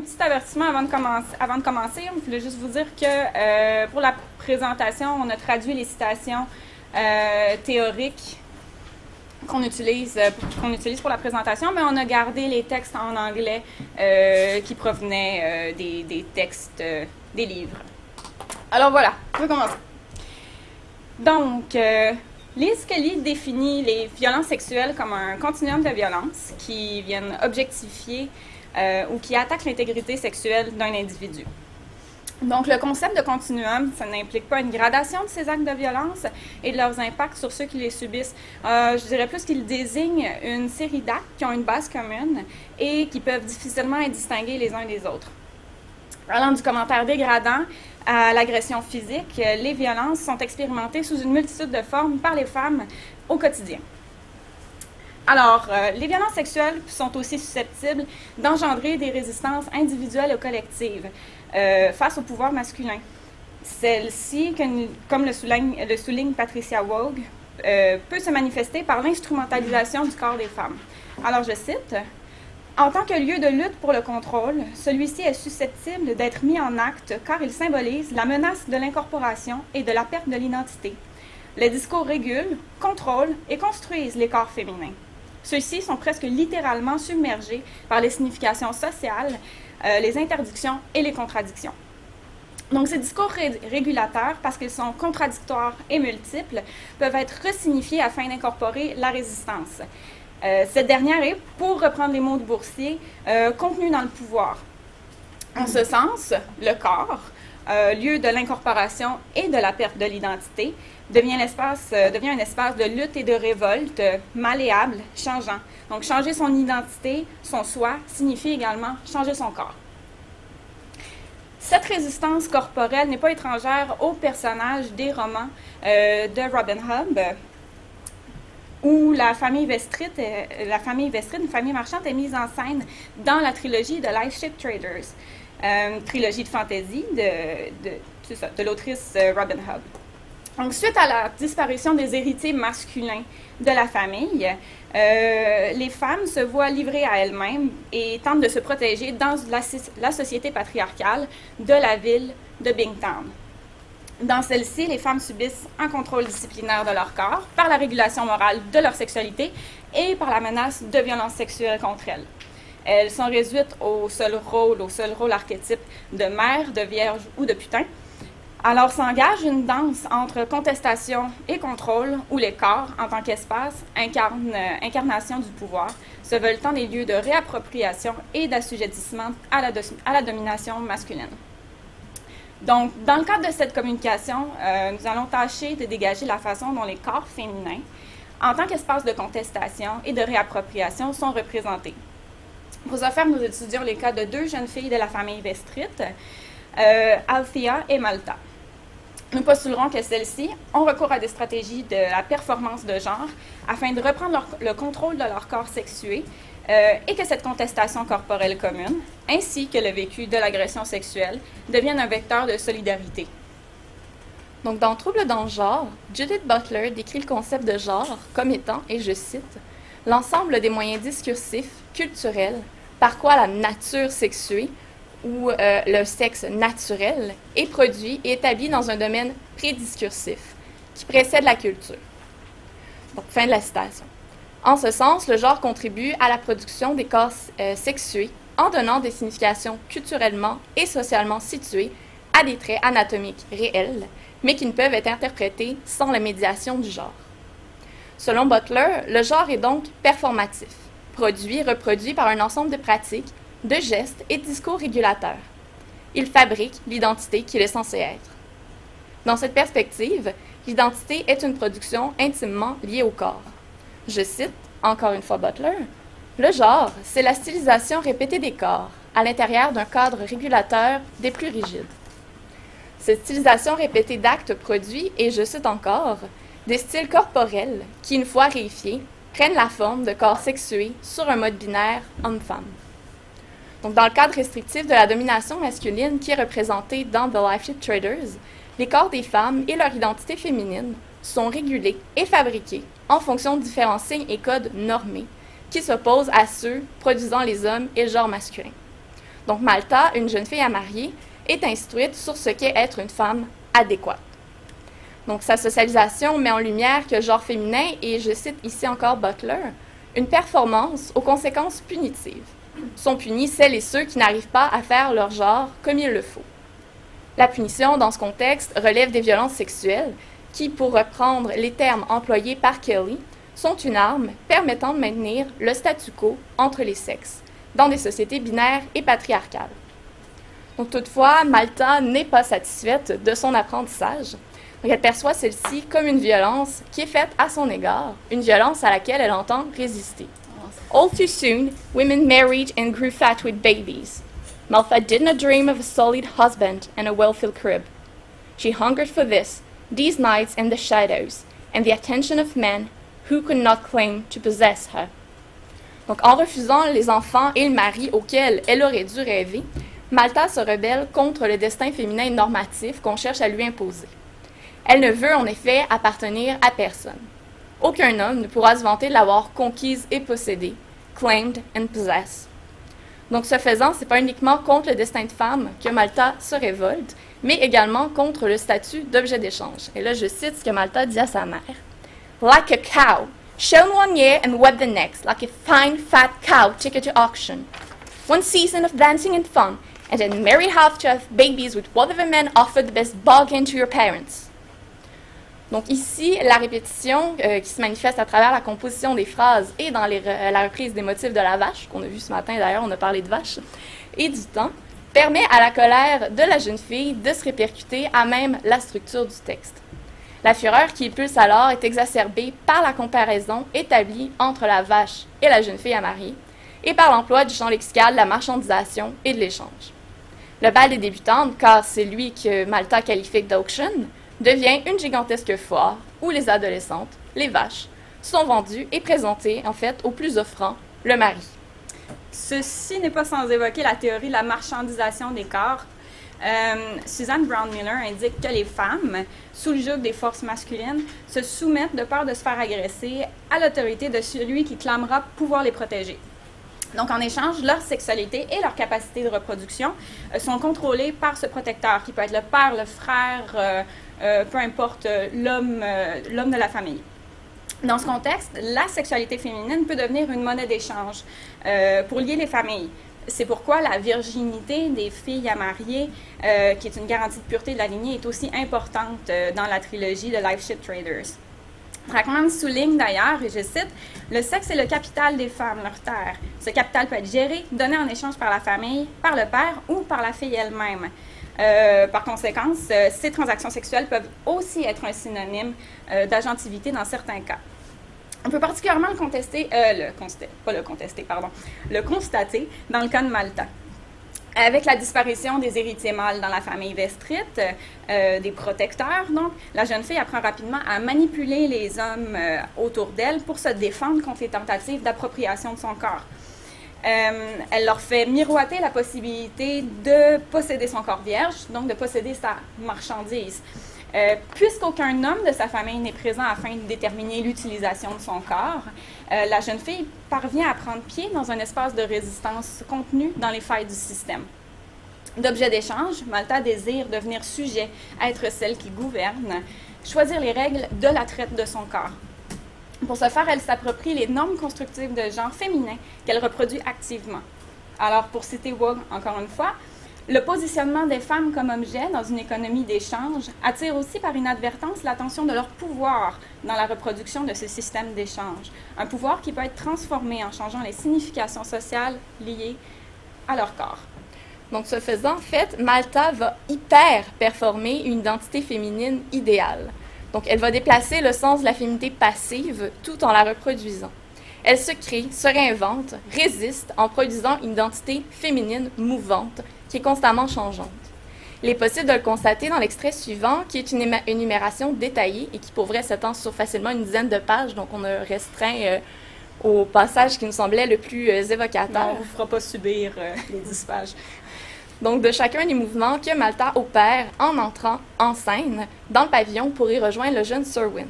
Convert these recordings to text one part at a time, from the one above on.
petit avertissement avant de commencer. On voulait juste vous dire que pour la présentation, on a traduit les citations théoriques qu'on utilise pour la présentation, mais on a gardé les textes en anglais qui provenaient des textes des livres. Alors voilà, on va commencer. Donc, Liz Kelly définit les violences sexuelles comme un continuum de violences qui viennent objectifier ou qui attaquent l'intégrité sexuelle d'un individu. Donc, le concept de continuum, ça n'implique pas une gradation de ces actes de violence et de leurs impacts sur ceux qui les subissent. Je dirais plus qu'il désigne une série d'actes qui ont une base commune et qui peuvent difficilement être distingués les uns des autres. Allant du commentaire dégradant à l'agression physique, les violences sont expérimentées sous une multitude de formes par les femmes au quotidien. Alors, les violences sexuelles sont aussi susceptibles d'engendrer des résistances individuelles ou collectives face au pouvoir masculin. Celle-ci, comme le souligne Patricia Woge, peut se manifester par l'instrumentalisation du corps des femmes. Alors, je cite, « En tant que lieu de lutte pour le contrôle, celui-ci est susceptible d'être mis en acte car il symbolise la menace de l'incorporation et de la perte de l'identité. Les discours régulent, contrôlent et construisent les corps féminins. Ceux-ci sont presque littéralement submergés par les significations sociales, les interdictions et les contradictions. Donc, ces discours régulateurs, parce qu'ils sont contradictoires et multiples, peuvent être resignifiés afin d'incorporer la résistance. Cette dernière est, pour reprendre les mots de Boursier, contenue dans le pouvoir. En ce sens, le corps, lieu de l'incorporation et de la perte de l'identité, devient un espace de lutte et de révolte malléable, changeant. Donc, changer son identité, son soi, signifie également changer son corps. Cette résistance corporelle n'est pas étrangère aux personnages des romans de Robin Hobb, où la famille Vestrit, une famille marchande, est mise en scène dans la trilogie de Lifeship Traders, trilogie de fantasy de l'autrice Robin Hobb. Donc, suite à la disparition des héritiers masculins de la famille, les femmes se voient livrées à elles-mêmes et tentent de se protéger dans la société patriarcale de la ville de Bingtown. Dans celle-ci, les femmes subissent un contrôle disciplinaire de leur corps par la régulation morale de leur sexualité et par la menace de violences sexuelles contre elles. Elles sont réduites au seul rôle archétype de mère, de vierge ou de putain. Alors s'engage une danse entre contestation et contrôle où les corps, en tant qu'espace, incarnation du pouvoir, se veulent tant des lieux de réappropriation et d'assujettissement à la domination masculine. Donc, dans le cadre de cette communication, nous allons tâcher de dégager la façon dont les corps féminins, en tant qu'espace de contestation et de réappropriation, sont représentés. Pour ce faire, nous étudions les cas de deux jeunes filles de la famille Vestrit, Althea et Malta. Nous postulerons que celles-ci ont recours à des stratégies de la performance de genre afin de reprendre le contrôle de leur corps sexué et que cette contestation corporelle commune, ainsi que le vécu de l'agression sexuelle, devienne un vecteur de solidarité. Donc, dans Trouble dans le genre, Judith Butler décrit le concept de genre comme étant, et je cite, « l'ensemble des moyens discursifs, culturels, par quoi la nature sexuée ou le sexe naturel est produit et établi dans un domaine prédiscursif qui précède la culture. » Donc, fin de la citation. En ce sens, le genre contribue à la production des corps sexués en donnant des significations culturellement et socialement situées à des traits anatomiques réels, mais qui ne peuvent être interprétés sans la médiation du genre. Selon Butler, le genre est donc performatif, produit et reproduit par un ensemble de pratiques, de gestes et de discours régulateurs. Il fabrique l'identité qu'il est censé être. Dans cette perspective, l'identité est une production intimement liée au corps. Je cite, encore une fois Butler, « Le genre, c'est la stylisation répétée des corps, à l'intérieur d'un cadre régulateur des plus rigides. » Cette stylisation répétée d'actes produit, et je cite encore, « des styles corporels qui, une fois réifiés, prennent la forme de corps sexués sur un mode binaire homme-femme. » Donc, dans le cadre restrictif de la domination masculine qui est représenté dans The Lifeship Traders, les corps des femmes et leur identité féminine sont régulés et fabriqués en fonction de différents signes et codes normés qui s'opposent à ceux produisant les hommes et le genre masculin. Donc Malta, une jeune fille à marier, est instruite sur ce qu'est être une femme adéquate. Donc sa socialisation met en lumière que le genre féminin est, je cite ici encore Butler, une performance aux conséquences punitives. Sont punis celles et ceux qui n'arrivent pas à faire leur genre comme il le faut. La punition, dans ce contexte, relève des violences sexuelles qui, pour reprendre les termes employés par Kelly, sont une arme permettant de maintenir le statu quo entre les sexes dans des sociétés binaires et patriarcales. Donc, toutefois, Malta n'est pas satisfaite de son apprentissage. Donc, elle perçoit celle-ci comme une violence qui est faite à son égard, une violence à laquelle elle entend résister. All too soon, women married and grew fat with babies. Malta did not dream of a solid husband and a well-filled crib. She hungered for this, these nights in the shadows, and the attention of men who could not claim to possess her. Donc, en refusant les enfants et le mari auxquels elle aurait dû rêver, Malta se rebelle contre le destin féminin normatif qu'on cherche à lui imposer. Elle ne veut en effet appartenir à personne. Aucun homme ne pourra se vanter de l'avoir conquise et possédée, claimed and possessed. Donc, ce faisant, ce n'est pas uniquement contre le destin de femme que Malta se révolte, mais également contre le statut d'objet d'échange. Et là, je cite ce que Malta dit à sa mère. « Like a cow, shorn one year and wed the next, like a fine fat cow taken to auction. One season of dancing and fun, and then marry half to have babies with whatever man offered the best bargain to your parents. » Donc ici, la répétition qui se manifeste à travers la composition des phrases et dans la reprise des motifs de la vache, qu'on a vu ce matin d'ailleurs, on a parlé de vache, et du temps, permet à la colère de la jeune fille de se répercuter à même la structure du texte. La fureur qui pulse alors est exacerbée par la comparaison établie entre la vache et la jeune fille à marier, et par l'emploi du champ lexical de la marchandisation et de l'échange. Le bal des débutantes, car c'est lui que Malta qualifie d'auction, devient une gigantesque foire où les adolescentes, les vaches, sont vendues et présentées, en fait, au plus offrant, le mari. Ceci n'est pas sans évoquer la théorie de la marchandisation des corps. Suzanne Brown Miller indique que les femmes, sous le joug des forces masculines, se soumettent de peur de se faire agresser à l'autorité de celui qui clamera pouvoir les protéger. Donc, en échange, leur sexualité et leur capacité de reproduction sont contrôlées par ce protecteur, qui peut être le père, le frère, peu importe, l'homme de la famille. Dans ce contexte, la sexualité féminine peut devenir une monnaie d'échange pour lier les familles. C'est pourquoi la virginité des filles à marier, qui est une garantie de pureté de la lignée, est aussi importante dans la trilogie de Life Ship Traders. Brackman souligne d'ailleurs, et je cite, « Le sexe est le capital des femmes, leur terre. Ce capital peut être géré, donné en échange par la famille, par le père ou par la fille elle-même. Par conséquent, ces transactions sexuelles peuvent aussi être un synonyme d'agentivité dans certains cas. » On peut particulièrement le constater dans le cas de Malta. Avec la disparition des héritiers mâles dans la famille Vestrit, des protecteurs, donc, la jeune fille apprend rapidement à manipuler les hommes autour d'elle pour se défendre contre les tentatives d'appropriation de son corps. Elle leur fait miroiter la possibilité de posséder son corps vierge, donc de posséder sa marchandise. Puisqu'aucun homme de sa famille n'est présent afin de déterminer l'utilisation de son corps, la jeune fille parvient à prendre pied dans un espace de résistance contenu dans les failles du système. D'objet d'échange, Malta désire devenir sujet, être celle qui gouverne, choisir les règles de la traite de son corps. Pour ce faire, elle s'approprie les normes constructives de genre féminin qu'elle reproduit activement. Alors, pour citer Woog encore une fois, le positionnement des femmes comme objets dans une économie d'échange attire aussi par inadvertance l'attention de leur pouvoir dans la reproduction de ce système d'échange. Un pouvoir qui peut être transformé en changeant les significations sociales liées à leur corps. Donc, ce faisant, en fait, Malta va hyper-performer une identité féminine idéale. Donc, elle va déplacer le sens de la féminité passive tout en la reproduisant. Elle se crée, se réinvente, résiste en produisant une identité féminine mouvante qui est constamment changeante. Il est possible de le constater dans l'extrait suivant, qui est une énumération détaillée et qui, pour vrai, s'étend sur facilement une dizaine de pages. Donc, on a restreint au passage qui nous semblait le plus évocateur. Non, on ne vous fera pas subir les 10 pages. Donc, de chacun des mouvements que Malta opère en entrant en scène dans le pavillon pour y rejoindre le jeune Serwyn.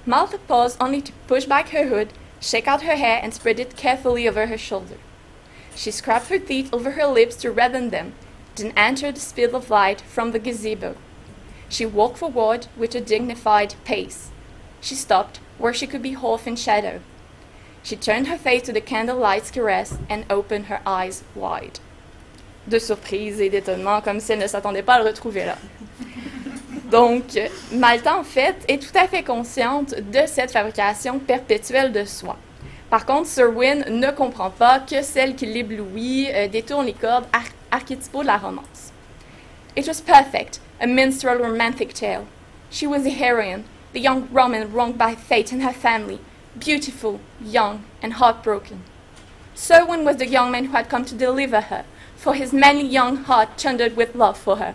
Malta paused only to push back her hood, shake out her hair, and spread it carefully over her shoulder. She scrubbed her teeth over her lips to redden them, then entered the speed of light from the gazebo. She walked forward with a dignified pace. She stopped where she could be half in shadow. She turned her face to the candlelight's caress and opened her eyes wide. De surprise et d'étonnement, comme si elle ne s'attendait pas à le retrouver là. Donc, Malta, en fait, est tout à fait consciente de cette fabrication perpétuelle de soi. Par contre, Sir Win ne comprend pas que celle qui l'éblouit détourne les cordes archétypaux de la romance. It was perfect, a minstrel romantic tale. She was the heroine, the young Roman wronged by fate and her family, beautiful, young, and heartbroken. Sir Win was the young man who had come to deliver her, for his manly young heart thundered with love for her.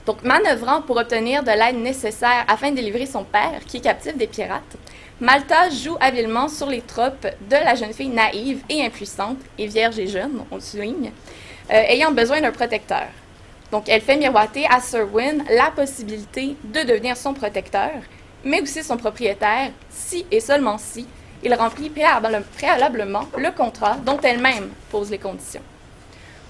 Donc, manœuvrant pour obtenir de l'aide nécessaire afin de délivrer son père, qui est captif des pirates, Malta joue habilement sur les tropes de la jeune fille naïve et impuissante, et vierge et jeune, on le souligne, ayant besoin d'un protecteur. Donc, elle fait miroiter à Sir Win la possibilité de devenir son protecteur, mais aussi son propriétaire, si et seulement si il remplit préalablement le contrat dont elle-même pose les conditions.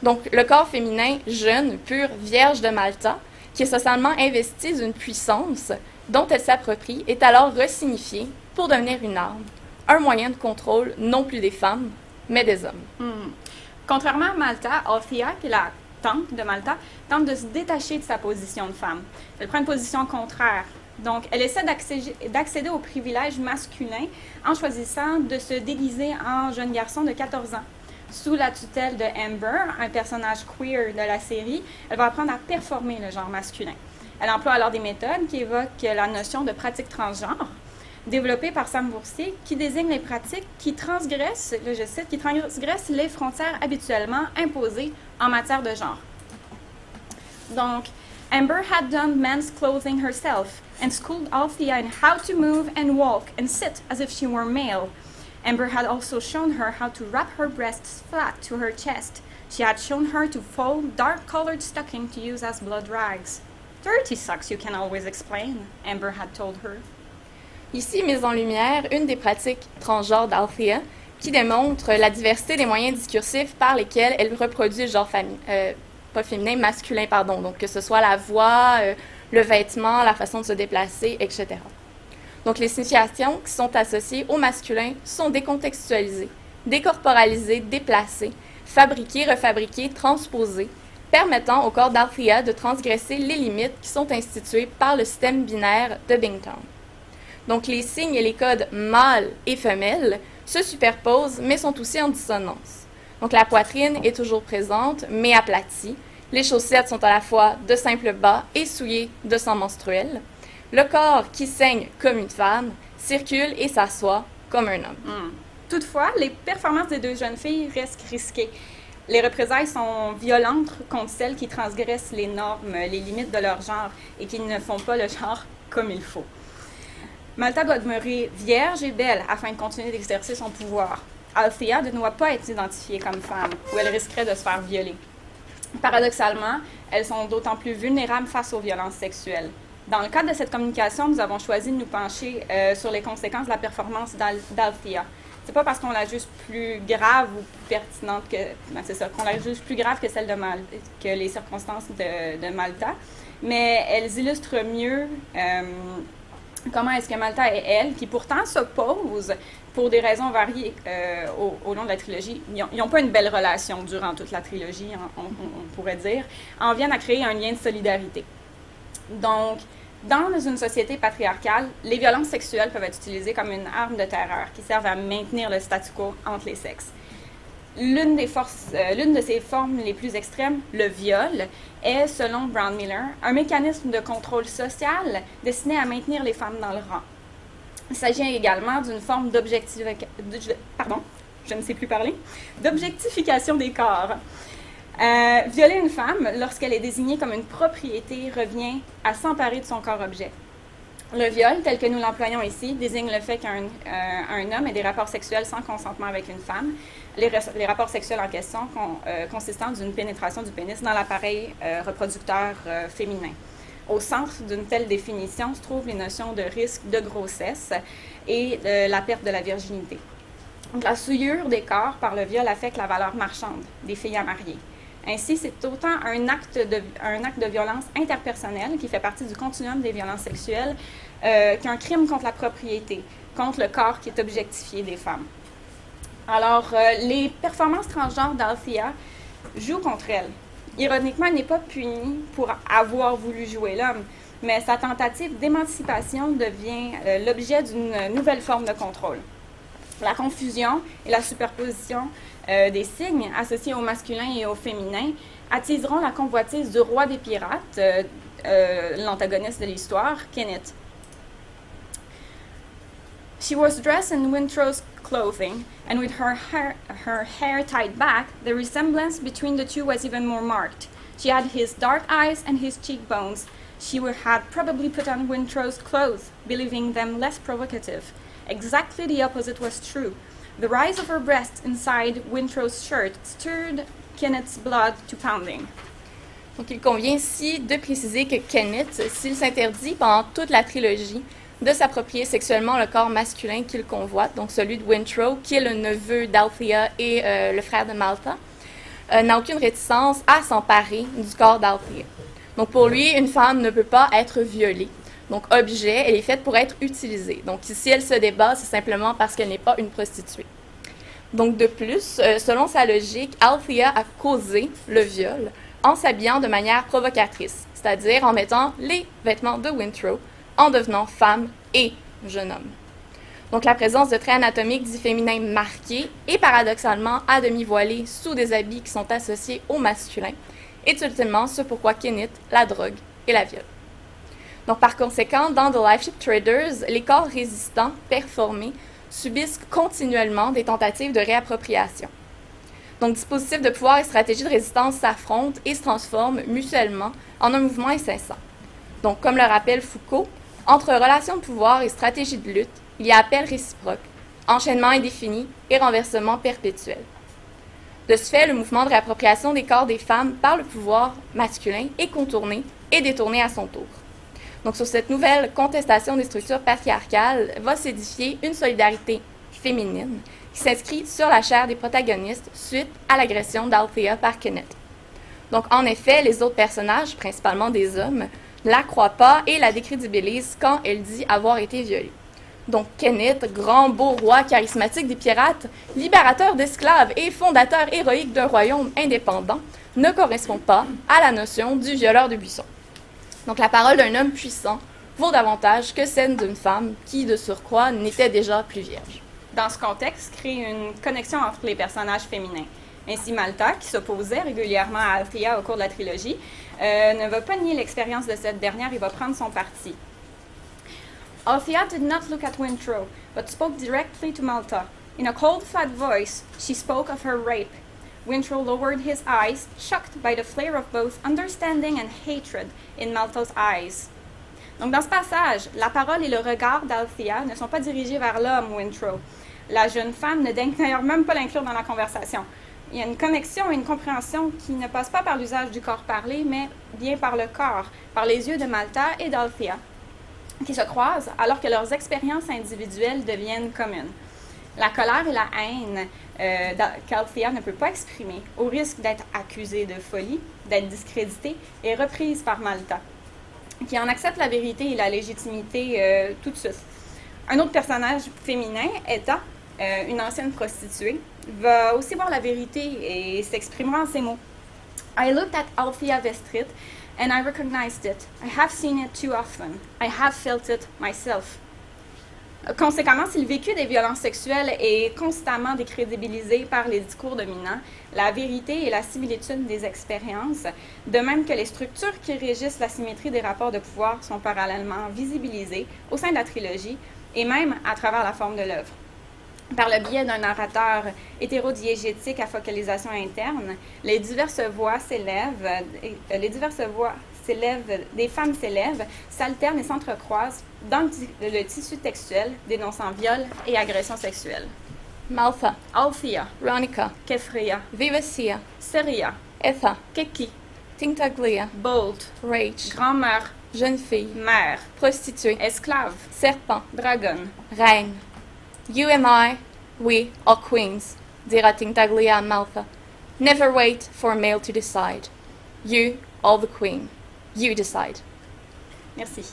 Donc, le corps féminin, jeune, pur, vierge de Malta, qui est socialement investi d'une puissance dont elle s'approprie, est alors resignifié pour devenir une arme, un moyen de contrôle non plus des femmes, mais des hommes. Contrairement à Malta, Althea, qui est la tante de Malta, tente de se détacher de sa position de femme. Elle prend une position contraire. Donc, elle essaie d'accéder aux privilèges masculins en choisissant de se déguiser en jeune garçon de 14 ans. Sous la tutelle de Amber, un personnage queer de la série, elle va apprendre à performer le genre masculin. Elle emploie alors des méthodes qui évoquent la notion de pratique transgenre, développée par Sam Boursier, qui désigne les pratiques qui transgressent, là je cite, qui transgressent les frontières habituellement imposées en matière de genre. Donc, Amber had done men's clothing herself and schooled Althea in how to move and walk and sit as if she were male. Amber had also shown her how to wrap her breasts flat to her chest. She had shown her to fold dark-colored stockings to use as blood rags. Dirty socks you can always explain, Amber had told her. Ici, mise en lumière, une des pratiques transgenres d'Althea qui démontre la diversité des moyens discursifs par lesquels elle reproduit le genre masculin, pardon. Donc, que ce soit la voix, le vêtement, la façon de se déplacer, etc. Donc, les significations qui sont associées au masculin sont décontextualisées, décorporalisées, déplacées, fabriquées, refabriquées, transposées, permettant au corps d'Althea de transgresser les limites qui sont instituées par le système binaire de Bingtown. Donc, les signes et les codes mâle et femelle se superposent, mais sont aussi en dissonance. Donc, la poitrine est toujours présente, mais aplatie. Les chaussettes sont à la fois de simples bas et souillées de sang menstruel. Le corps qui saigne comme une femme circule et s'assoit comme un homme. Toutefois, les performances des deux jeunes filles restent risquées. Les représailles sont violentes contre celles qui transgressent les normes, les limites de leur genre et qui ne font pas le genre comme il faut. Malta doit demeurer vierge et belle afin de continuer d'exercer son pouvoir. Althea ne doit pas être identifiée comme femme, ou elle risquerait de se faire violer. Paradoxalement, elles sont d'autant plus vulnérables face aux violences sexuelles. Dans le cadre de cette communication, nous avons choisi de nous pencher sur les conséquences de la performance d'Althea. C'est pas parce qu'on la juge plus grave ou plus pertinente que... c'est ça, qu'on la juge plus grave que celle de que les circonstances de Malta, mais elles illustrent mieux comment est-ce que Malta et elle, qui pourtant s'opposent pour des raisons variées au long de la trilogie, ils n'ont pas une belle relation durant toute la trilogie, on pourrait dire, en viennent à créer un lien de solidarité. Donc, dans une société patriarcale, les violences sexuelles peuvent être utilisées comme une arme de terreur qui servent à maintenir le statu quo entre les sexes. L'une de ces formes les plus extrêmes, le viol, est, selon Brown Miller, un mécanisme de contrôle social destiné à maintenir les femmes dans le rang. Il s'agit également d'une forme d'objectification des corps. Violer une femme, lorsqu'elle est désignée comme une propriété, revient à s'emparer de son corps-objet. Le viol, tel que nous l'employons ici, désigne le fait qu'un homme ait des rapports sexuels sans consentement avec une femme. Les rapports sexuels en question consistant d'une pénétration du pénis dans l'appareil reproducteur féminin. Au centre d'une telle définition se trouvent les notions de risque de grossesse et la perte de la virginité. Donc, la souillure des corps par le viol affecte la valeur marchande des filles à marier. Ainsi, c'est autant un acte de violence interpersonnelle qui fait partie du continuum des violences sexuelles qu'un crime contre la propriété, contre le corps qui est objectifié des femmes. Alors, les performances transgenres d'Althea jouent contre elle. Ironiquement, elle n'est pas punie pour avoir voulu jouer l'homme, mais sa tentative d'émancipation devient l'objet d'une nouvelle forme de contrôle. La confusion et la superposition des signes associés au masculin et au féminin attiseront la convoitise du roi des pirates, l'antagoniste de l'histoire, Kenneth. She was dressed in Wintrow's clothing, and with her hair tied back, the resemblance between the two was even more marked. She had his dark eyes and his cheekbones. She had probably put on Wintrow's clothes, believing them less provocative. Exactly the opposite was true. The rise of her breasts inside Wintrow's shirt stirred Kenneth's blood to pounding. Donc, il convient ici de préciser que Kenneth, s'il s'interdit pendant toute la trilogie de s'approprier sexuellement le corps masculin qu'il convoite, donc celui de Wintrow, qui est le neveu d'Althea et le frère de Malta, n'a aucune réticence à s'emparer du corps d'Althea. Donc, pour lui, une femme ne peut pas être violée. Donc, objet, elle est faite pour être utilisée. Donc, si elle se débat, c'est simplement parce qu'elle n'est pas une prostituée. Donc, de plus, selon sa logique, Althea a causé le viol en s'habillant de manière provocatrice, c'est-à-dire en mettant les vêtements de Wintrow, en devenant femme et jeune homme. Donc, la présence de traits anatomiques dits féminins marqués et paradoxalement à demi voilés sous des habits qui sont associés au masculin est ultimement ce pourquoi Kenneth la drogue et la viole. Donc, par conséquent, dans The Lifeship Traders, les corps résistants performés subissent continuellement des tentatives de réappropriation. Donc, dispositifs de pouvoir et stratégies de résistance s'affrontent et se transforment mutuellement en un mouvement incessant. Donc, comme le rappelle Foucault, entre relations de pouvoir et stratégies de lutte, il y a appel réciproque, enchaînement indéfini et renversement perpétuel. De ce fait, le mouvement de réappropriation des corps des femmes par le pouvoir masculin est contourné et détourné à son tour. Donc, sur cette nouvelle contestation des structures patriarcales va s'édifier une solidarité féminine qui s'inscrit sur la chair des protagonistes suite à l'agression d'Althea par Kenneth. Donc, en effet, les autres personnages, principalement des hommes, ne la croient pas et la décrédibilisent quand elle dit avoir été violée. Donc, Kenneth, grand beau roi charismatique des pirates, libérateur d'esclaves et fondateur héroïque d'un royaume indépendant, ne correspond pas à la notion du violeur de buisson. Donc, la parole d'un homme puissant vaut davantage que celle d'une femme qui, de surcroît, n'était déjà plus vierge. Dans ce contexte, crée une connexion entre les personnages féminins. Ainsi, Malta, qui s'opposait régulièrement à Althea au cours de la trilogie, ne va pas nier l'expérience de cette dernière et va prendre son parti. Althea did not look at Wintrow, but spoke directly to Malta. In a cold, flat voice, she spoke of her rape. Wintrow lowered his eyes, shocked by the flare of both understanding and hatred in Malta's eyes. Donc, dans ce passage, la parole et le regard d'Althea ne sont pas dirigés vers l'homme Wintrow. La jeune femme ne daigne d'ailleurs même pas l'inclure dans la conversation. Il y a une connexion et une compréhension qui ne passe pas par l'usage du corps parlé, mais bien par le corps, par les yeux de Malta et d'Althea, qui se croisent alors que leurs expériences individuelles deviennent communes. La colère et la haine qu'Althea ne peut pas exprimer, au risque d'être accusée de folie, d'être discréditée, est reprise par Malta, qui en accepte la vérité et la légitimité tout de suite. Un autre personnage féminin, Etta, une ancienne prostituée, va aussi voir la vérité et s'exprimera en ces mots. I looked at Althea Vestrit and I recognized it. I have seen it too often. I have felt it myself. Conséquemment, si le vécu des violences sexuelles est constamment décrédibilisé par les discours dominants, la vérité et la similitude des expériences, de même que les structures qui régissent la symétrie des rapports de pouvoir sont parallèlement visibilisées au sein de la trilogie et même à travers la forme de l'œuvre. Par le biais d'un narrateur hétérodiégétique à focalisation interne, les diverses voix des femmes s'élèvent, s'alternent et s'entrecroisent dans le tissu textuel dénonçant viol et agression sexuelle. Malta, Althea, Ronica, Kefria, Vivacia, Seria, Etha, Keki, Tintaglia, Bold, Rage, grand-mère, jeune fille, mère, prostituée, esclave, serpent, dragonne, reine, UMI, We, all queens, dira Tintaglia Amalfa, never wait for a male to decide. You, all the queen, you decide. Merci.